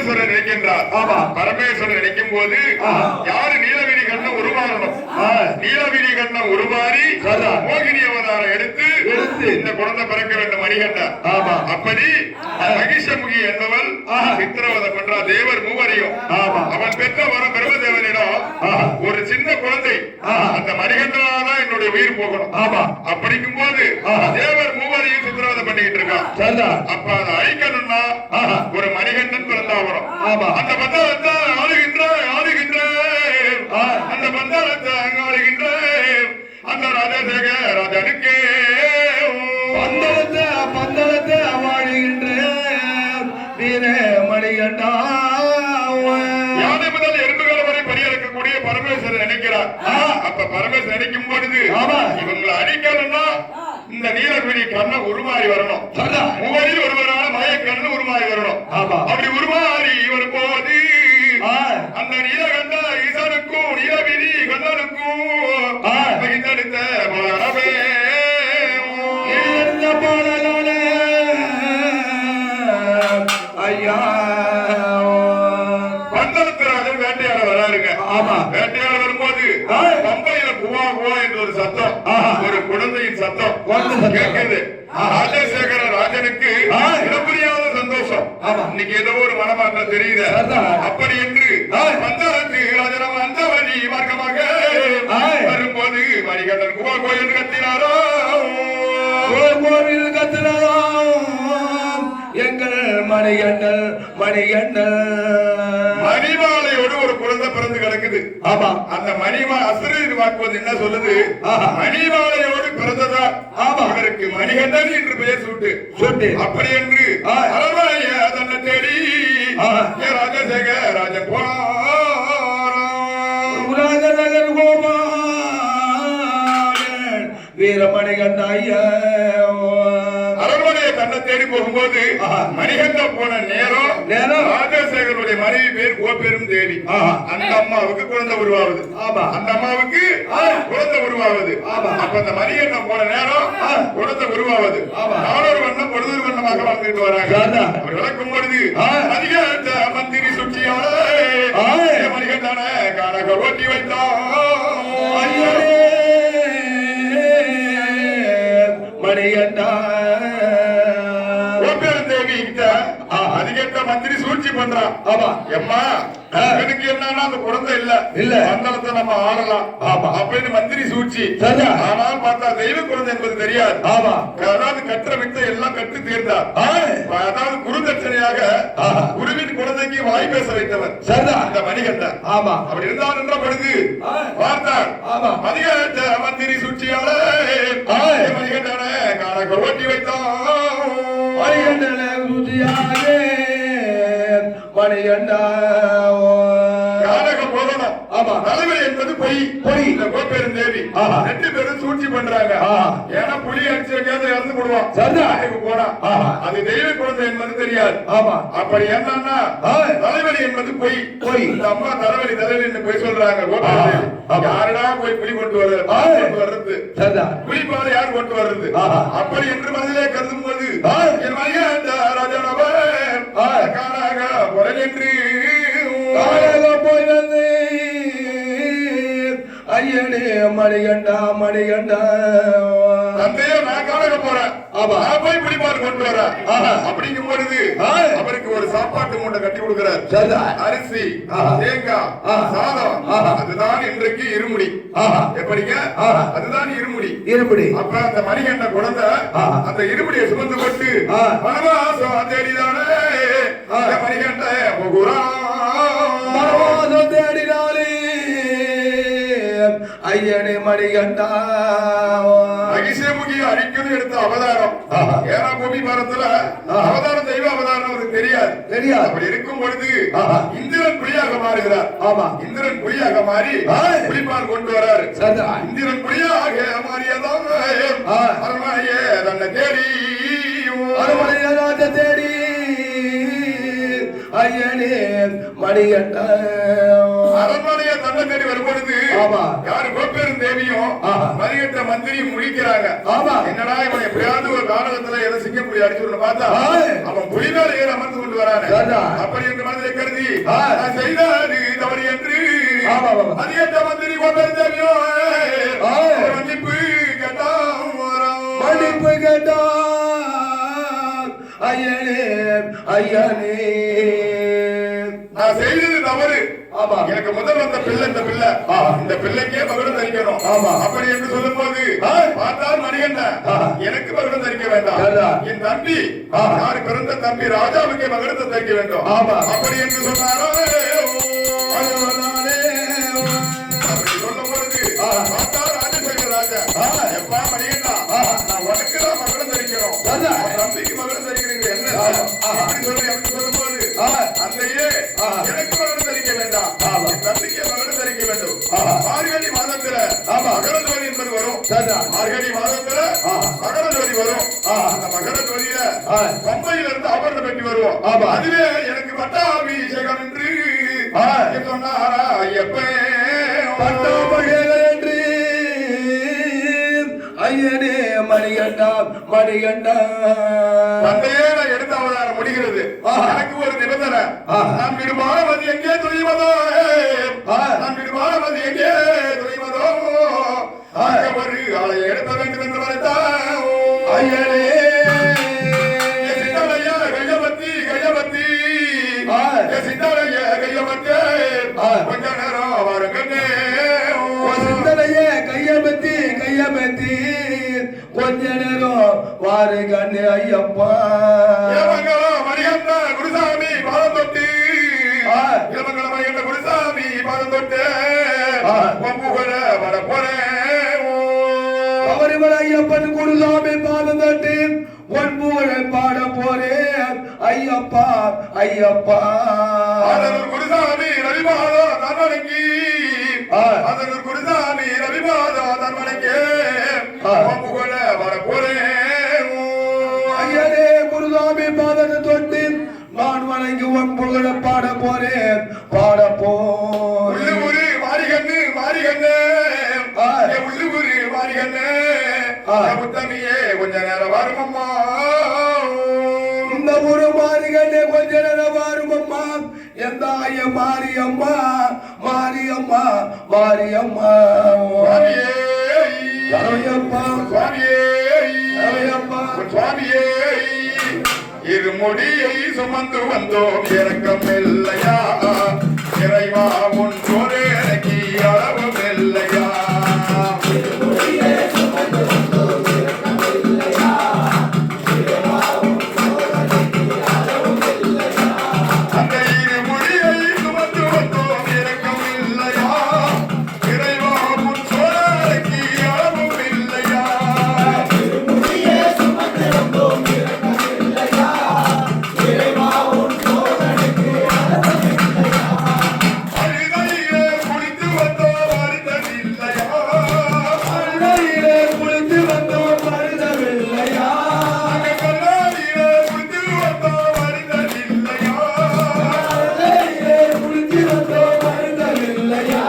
பரமேஸ்வரன் நினைக்கின்றார். பரமேஸ்வரன் நினைக்கும் போது யாரு நீலகிரி கண்ணம் உருமாறணும். நீலகிரி கண்ணம் உருமாறி மோகினி அவதாரம் எடுத்து இந்த குழந்தை பிறக்க வேண்டும் மணிகண்டன். அப்படி மகிஷமுகி என்பவள் சித்திரவதை பண்றா தேவர் மூவரையும். அவன் பெற்ற வர பிரம்மதேவனிடம் ஒரு சின்ன குழந்தை அந்த மணிகண்டனாதான் என்னுடைய உயிர் போகணும். அப்படிக்கும் போது தேவர் மூவரையும் சித்திரவதை பண்ணிக்கிட்டு இருக்கான். அப்ப அதை அழிக்கணும்னா ஒரு மணிகண்டன் பிறந்தாவணும். அந்த பந்தாரத்தை ஆளுகின்ற அந்த பந்தாரத்தை ஆளுகின்ற அந்த ராஜசேக ராஜனுக்கு பந்தளத்தை வாழுகின்ற வீர மணிகண்டா யானை முதல் எறும்புகள் வரை பரிகரிக்கக்கூடிய பரமேஸ்வரர் நினைக்கிறார். அப்ப பரமேஸ்வரர் நினைக்கும் பொழுது இவங்களை அடிக்கணும்னா இந்த நீலகிரி கண்ணன் உருமாறி வரணும். மூவரில் ஒருவரான மயக்கண்ணன் உருமாறி வரணும். அப்படி உருமாறி வரும் போது அந்த நீலகண்ட ஈசனுக்கும் நீலகிரி கண்ணனுக்கும் மகிழ்ந்தெடுத்த பாடவே ஐயா பந்தளத்திராஜன் வேட்டையாட வராருங்க. வேட்டையாட வரும்போது பம்பையில குவா குவா என்ற ஒரு சத்தம், ஒரு குழந்தையின் சத்தம் கேட்குது. ராஜசேகர ராஜனுக்கு இடம்புரியாத சந்தோஷம். இன்னைக்கு ஏதோ ஒரு மனமாற்றம் தெரியுது. அப்படி என்று பந்தளத்து ராஜனம் அந்த வழி மார்க்கமாக வரும்போது மணிகண்டன் குவா குவா என்று கத்தினாரோ கோவில் கத்தினாரோ எங்கள் மணிகண்டன் மணிமாலையோடு ஒரு குழந்தை பிறந்து கிடக்குது. அந்த மணிமா அசுரர் வாக்குவது என்ன சொல்லுது? மணிமாலையோடு பிறந்ததா அவருக்கு மணிகண்டன் என்று பெயர் சூட்டு. அப்படி என்று அரண்மனைய தன்னை தேடி ராஜசேக ராஜன் ராஜநகர் கோபால் வீரமணிகண்ட ஐயா அரண்மனையை தன்னை தேடி போகும்போது மணிகண்டன் போன நேரம் ராஜசேகருடைய மனைவி பேர் கோபெரும் தேவி. அந்த அம்மாவுக்கு குழந்தை உருவாகுது. அந்த அம்மாவுக்கு குழந்தை உருவாகுது. அப்ப அந்த மணிகண்டன் போன நேரம் குழந்தை உருவாகுது. நானொரு வண்ணம் பொழுது வண்ணமாக வாழ்ந்துட்டு வராங்க. விளக்கும் பொழுது மணிகண்ட மந்திரி சுற்றியால மணிகண்டான காணக ஓட்டி வைத்தான். மணிகண்டா தேவி அதிகத்த மந்திரி சூழ்ச்சி பண்றான். எம்மா எனக்கு என்னன்னா அந்த குழந்தை இல்ல மண்டலத்தை நம்ம ஆடலாம் அப்படின்னு மந்திரி சூழ்ச்சி. ஆனால் பார்த்தா தெய்வ குழந்தை என்பது தெரியாது. அதாவது கற்ற வித்தை எல்லாம் கற்று தேர்ந்தார். அதாவது குரு தட்சணையாக குருவின் குழந்தைக்கு வாய் பேச வைத்தவர் அந்த மணிகண்டன். அப்படி இருந்தால் என்ற பொழுது பார்த்தார் மணிகண்ட மந்திரி சூழ்ச்சியால மணிகண்டன காண ஓட்டி வைத்தான். மணிகண்டா தலைவர் என்பது பொய். இந்த கோப்பெரும் தேவி 2 பேரும் சூழ்ச்சி பண்றாங்க. ஏன்னா புலி அடிச்சு வைக்காத இறந்து போடுவான் போனா அது தெய்வ குழந்தை என்பது தெரியாது. அப்படி என்னன்னா தலைவலி என்பது பொய். இந்த அம்மா தலைவலி பொய் சொல்றாங்க. கோப்பெரும் தேவி யாருடா போய் புலி கொண்டு வர்றது புலிப்பாலை யார் கொண்டு வர்றது அப்படி என்று மனதிலே கருதும் போது என் மகன் ராஜானவர் காணாக பொருள் என்று போயிருந்து ஐயனே மணிகண்டா தந்தையோ நான் காணக போறேன். போய் பிடிப்பாரு கொண்டு வர அப்படிங்கும் பொழுது அவருக்கு ஒரு சாப்பாட்டு மூட்டை கட்டி கொடுக்கிறார். அரிசி, தேங்காய், சாதம். அதுதான் இன்றைக்கு இருமுடி. எப்படிங்க? அதுதான் இருமுடி. அப்ப அந்த மணிகண்ட குழந்தை அந்த இருமுடியை சுமந்து கொண்டு வனவாசம் தேடிதானே மணிகண்ட தேடினாலே ஐயனே மணிகண்டா மகிஷமுகி அடிக்கடி எடுத்த அவதாரம். ஏன்னா பூமி பாரத்துல அவதாரம் தெய்வ அவதாரம் அவருக்கு தெரியாது. அப்படி இருக்கும் பொழுது இந்திரன் புலியாக மாறுகிறார். இந்திரன் புலியாக மாறி புலிப்பால் கொண்டு வராரு. இந்திரன் புலியாக மாறியதான் அரண்மனையே தன்னை தேடி தேடி ஐயனே மணிகண்ட அரண்மனையை தன்னை தேடி வரும்பொழுது ஆமா. யாரு கோப்பெரும் தேவியும் ஆஹா. மதியத்த மந்திரியும் முடிக்கிறாங்க. ஆமா. என்னடா இவன் எப்படியாவது ஒரு நாடகத்துல ஏதோ சிங்கப்புலி அடிச்சு பார்த்தா ஆய். அவன் புலி மேல ஏறி அமர்ந்து கொண்டு வரானே. ராஜா. அப்படி என்று மனதிலே கருதி ஆய். நான் செய்தது தவறு என்று ஆமா, ஆமா. மதியத்த மந்திரி கோப்பெரும் தேவியும் ஆய். மன்னிப்பு கேட்டான் மன்னிப்பு கேட்டார் ஐயனே ஐயனே. நான் செய்தது தவறு. ஆமா. எனக்கு முதல் வந்த பிள்ளை இந்த பிள்ளை. இந்த பிள்ளைக்கே மகுடம் தரிக்கணும். ஆமா. அப்படி என்று சொல்லும் போது பார்த்தால் மணிகண்டன் எனக்கு மகுடம் தரிக்க வேண்டாம். என் தம்பி யாரு பிறந்த தம்பி ராஜாவுக்கே மகுடத்தை தரிக்க வேண்டும். ஆமா. அப்படி என்று சொன்னாரோ அப்படி சொல்லும் பொழுது பார்த்தால் ராஜசேகர ராஜா எப்பா மணிகண்டா நான் உனக்கு தான் மகுடம் தரிக்கணும். தம்பிக்கு மகுடம் தரிக்கிறீங்க என்ன அப்படி சொல்லி அப்படி சொல்லும் போது அந்தையே எனக்கு மகுடம் தரிக்க வேண்டாம். என் தம்பிக்கு மகுடம் தரிக்க வேண்டும். மார்கழி மாதத்துல மகர ஜோதி என்பது வரும். மார்கழி மாதத்துல மகர ஜோதி வரும். அந்த மகர ஜோதியில பம்பையில இருந்து ஆபரண பெட்டி வருவோம். அதுவே எனக்கு பட்டாபிஷேகம் என்று சொன்னாரா ஐயப்பன். பட்டாபிஷேகம் என்று ஐயனே மணிகண்டா மணிகண்டா. தந்தையே நான் எடுத்த அவதாரம் முடிகிறது. எனக்கு ஒரு நிபந்தனை. நான் விடுமானவது எங்கே துணிவதோ நான் விடுமானவது எங்கே துணிவதோ ஒரு ஆளை எடுத்த வேண்டும் என்று வரைத்தான் ஐயனே சித்தாலய கையபத்தி கையபத்தி சித்தாலய கையபத்தி கொஞ்ச நேரம் வருங்கண்ணே. சிந்தனையே கையபத்தி கையபத்தி கொஞ்ச நேரம் வாரு கண்ணு ஐயப்பா. இளமங்கலம் மணிகண்ட குருசாமி பாதம் தொட்டு இளமங்கலம் மணிகண்ட குருசாமி பாதம் தொட்டு பொம்புகர வர போறேன். அவரிவர ஐயப்பன் குருசாமி பாதம் தட்டி பொன்புகழ் பாட போறேன் ஐயப்பா ஐயப்பா. அதனூர் குருசாமி ரவிபாதம் தன்மனைக்கு அதனூர் குருசாமி ரவிபாதம் தன்மனைக்கு பொம்புகர வர போறேன். ஐயனே குருசாமி பாதத்தை தொட்டி நான் வணங்கி பொன்புகழ பாட போறேன் பாட போறேன். உள்ளூரு மாரிகண்ணு மாரிகண்ணு உள்ளூரு மாரிகண்ணு முத்தமியே கொஞ்ச நேரம் வருமம்மா. இந்த ஊரு மாரிகண்ணே கொஞ்ச நேரம் வருமம்மா. எந்த ஐய மாரியம்மா மாரியம்மா மாரியம்மா. சரவையப்பா சரவையப்பா சுவாமியே இருமுடியை சுமந்து வந்தோம் இறக்கம் இல்லையா இறைவா உன் எனக்கு அளவும் இல்லையா. அந்த இருமுடியை சுமந்து வந்தோம் இறக்கம் இல்லையா இறைவா உன் எனக்கு அளவும் இல்லையா. அழுதையிலே குளித்து வந்தோம் வருதலில்லையா அன்னையிலே குளித்து வந்தோம் மருதவில்லையா. கண்ணாடியிலே குளித்து வந்தோம் வருதலில்லையா. அன்னையிலே குளித்து வந்தோம் மருதவில்லையா.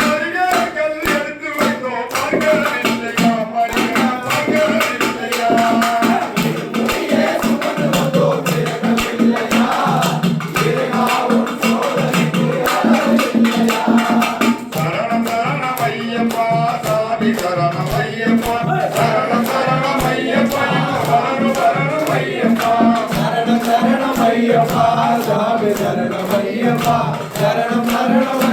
மரியாதைகள் எடுத்து வைத்தோம் பார்க்கவில்லையா மரியா பார்க்கவில்லையா. சரணம் சரணம் ஐயப்பா சாமி சரணம் ஐயப்பா சரணம் சரணம் ஐயப்பா சரணம் சரணம் ஐயப்பா. சரணம் சரணம் ஐயப்பா சாமி சரணம் ஐயப்பா சரணம் சரணம்